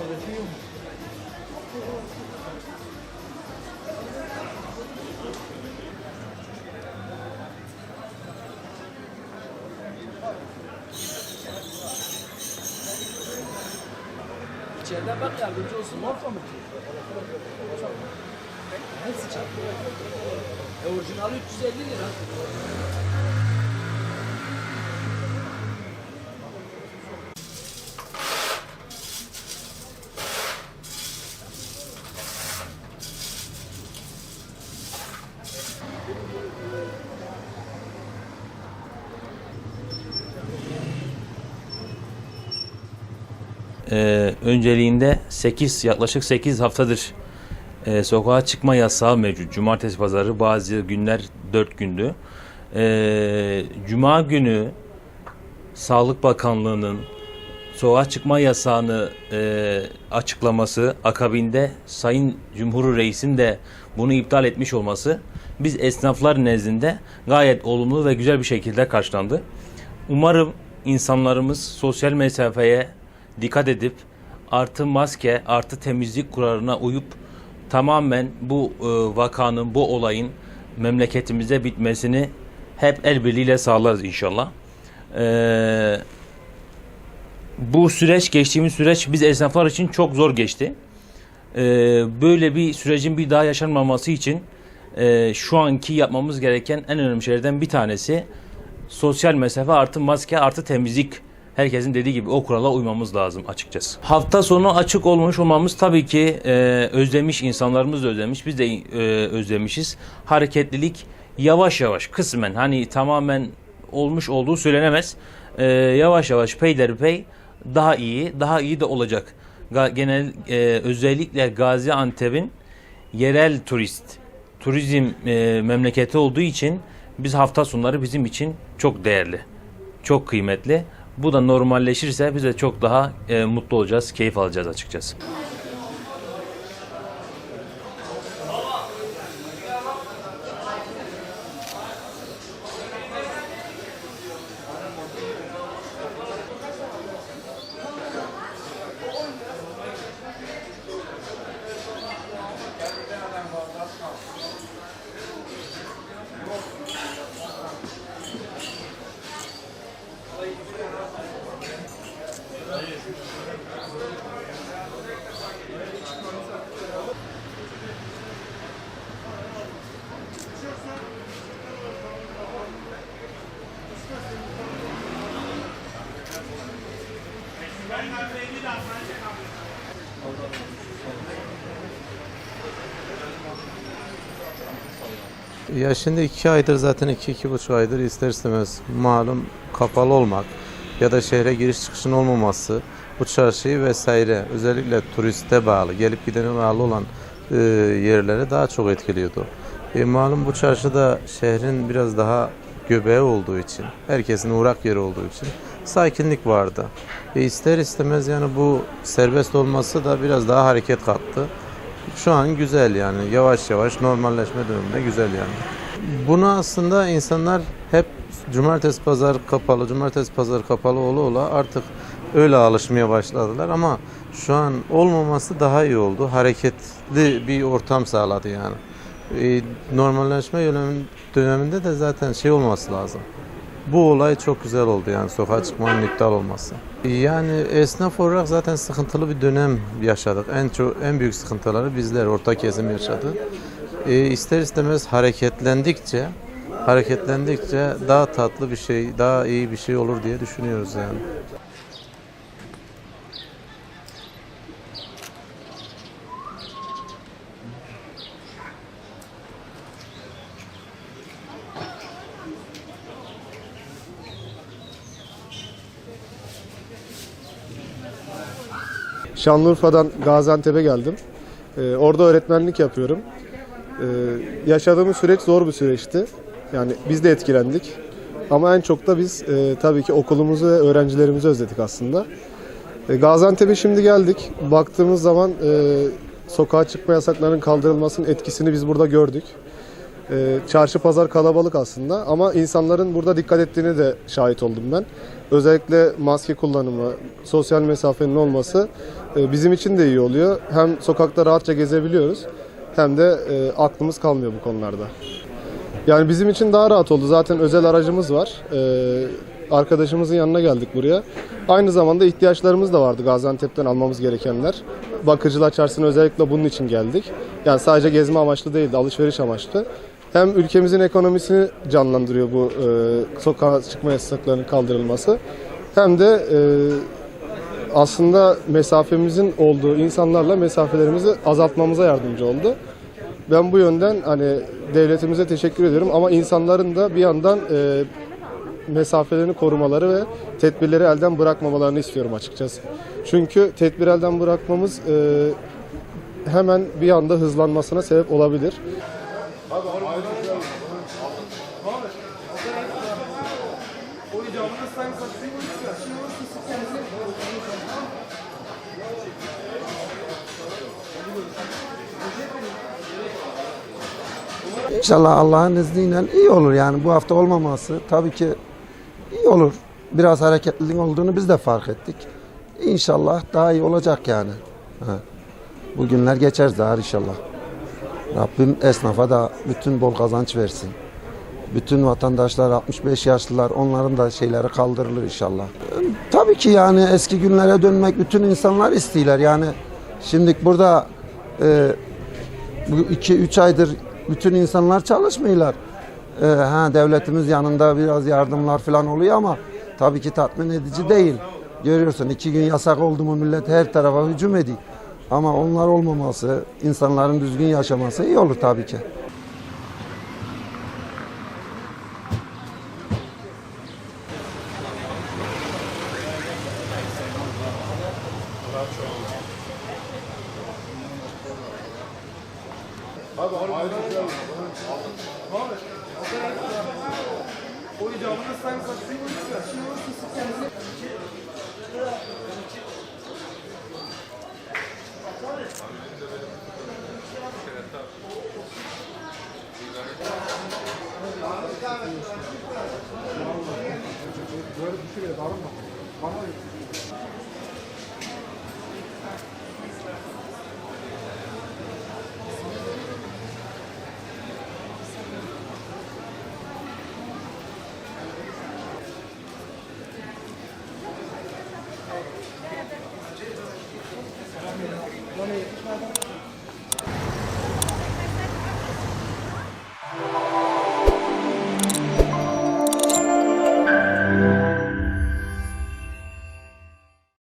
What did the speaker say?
İçeriden bak yardımcı olsun. Morfa mı? Hepsi çarptı. Orijinali 350 lira. Önceliğinde yaklaşık 8 haftadır sokağa çıkma yasağı mevcut. Cumartesi pazarı, bazı günler 4 gündü. Cuma günü Sağlık Bakanlığı'nın sokağa çıkma yasağını açıklaması, akabinde Sayın Cumhur Reis'in de bunu iptal etmiş olması biz esnaflar nezdinde gayet olumlu ve güzel bir şekilde karşılandı. Umarım insanlarımız sosyal mesafeye dikkat edip artı maske, artı temizlik kurallarına uyup tamamen bu vakanın, bu olayın memleketimize bitmesini hep el birliğiyle sağlarız inşallah. Bu geçtiğimiz süreç biz esnaflar için çok zor geçti. Böyle bir sürecin bir daha yaşanmaması için şu anki yapmamız gereken en önemli şeylerden bir tanesi sosyal mesafe artı maske artı temizlik. Herkesin dediği gibi o kurala uymamız lazım açıkçası. Hafta sonu açık olmuş olmamız tabii ki özlemiş, insanlarımız da özlemiş, biz de özlemişiz. Hareketlilik yavaş yavaş kısmen, hani tamamen olmuş olduğu söylenemez. Yavaş yavaş peyderpey daha iyi de olacak. Özellikle Gaziantep'in yerel turizm memleketi olduğu için biz hafta sonları bizim için çok değerli, çok kıymetli. Bu da normalleşirse biz de çok daha mutlu olacağız, keyif alacağız açıkçası. Ya şimdi 2 aydır zaten 2-2,5 aydır ister istemez malum kapalı olmak ya da şehre giriş çıkışın olmaması bu çarşıyı vesaire özellikle turiste bağlı gelip gidene bağlı olan yerlere daha çok etkiliyordu. Malum bu çarşıda şehrin biraz daha göbeği olduğu için, herkesin uğrak yeri olduğu için sakinlik vardı. İster istemez yani bu serbest olması da biraz daha hareket kattı. Şu an güzel yani yavaş yavaş normalleşme döneminde güzel yani. Buna aslında insanlar hep cumartesi pazar kapalı ola artık öyle alışmaya başladılar ama şu an olmaması daha iyi oldu. Hareketli bir ortam sağladı yani. Normalleşme döneminde de zaten olması lazım. Bu olay çok güzel oldu yani sokağa çıkmanın iptal olması. Yani esnaf olarak zaten sıkıntılı bir dönem yaşadık. En büyük sıkıntıları bizler, orta kesim yaşadı. İster istemez hareketlendikçe daha tatlı bir şey, daha iyi bir şey olur diye düşünüyoruz yani. Şanlıurfa'dan Gaziantep'e geldim. Orada öğretmenlik yapıyorum. Yaşadığımız süreç zor bir süreçti. Yani biz de etkilendik. Ama en çok da biz tabii ki okulumuzu ve öğrencilerimizi özledik aslında. Gaziantep'e şimdi geldik. Baktığımız zaman sokağa çıkma yasaklarının kaldırılmasının etkisini biz burada gördük. Çarşı pazar kalabalık aslında ama insanların burada dikkat ettiğini de şahit oldum ben. Özellikle maske kullanımı, sosyal mesafenin olması bizim için de iyi oluyor. Hem sokakta rahatça gezebiliyoruz hem de aklımız kalmıyor bu konularda. Yani bizim için daha rahat oldu. Zaten özel aracımız var. Arkadaşımızın yanına geldik buraya. Aynı zamanda ihtiyaçlarımız da vardı Gaziantep'ten almamız gerekenler. Bakırcılar Çarşısı'na özellikle bunun için geldik. Yani sadece gezme amaçlı değildi, alışveriş amaçlı. Hem ülkemizin ekonomisini canlandırıyor bu sokağa çıkma yasaklarının kaldırılması. Hem de aslında mesafemizin olduğu insanlarla mesafelerimizi azaltmamıza yardımcı oldu. Ben bu yönden hani devletimize teşekkür ediyorum ama insanların da bir yandan mesafelerini korumaları ve tedbirleri elden bırakmamalarını istiyorum açıkçası. Çünkü tedbir elden bırakmamız hemen bir anda hızlanmasına sebep olabilir. İnşallah Allah'ın izniyle iyi olur yani bu hafta olmaması tabii ki iyi olur. Biraz hareketlilik olduğunu biz de fark ettik. İnşallah daha iyi olacak yani. Bu günler geçer daha inşallah. Rabbim esnafa da bütün bol kazanç versin. Bütün vatandaşlar 65 yaşlılar onların da şeyleri kaldırılır inşallah. Tabii ki yani eski günlere dönmek bütün insanlar istiyorlar. Yani şimdi burada bu 2-3 aydır bütün insanlar çalışmıyorlar. Devletimiz yanında biraz yardımlar falan oluyor ama tabii ki tatmin edici değil. Görüyorsun 2 gün yasak oldu mu millet her tarafa hücum ediyor. Ama onlar olmaması, insanların düzgün yaşaması iyi olur tabii ki. Böyle bir şey var mı?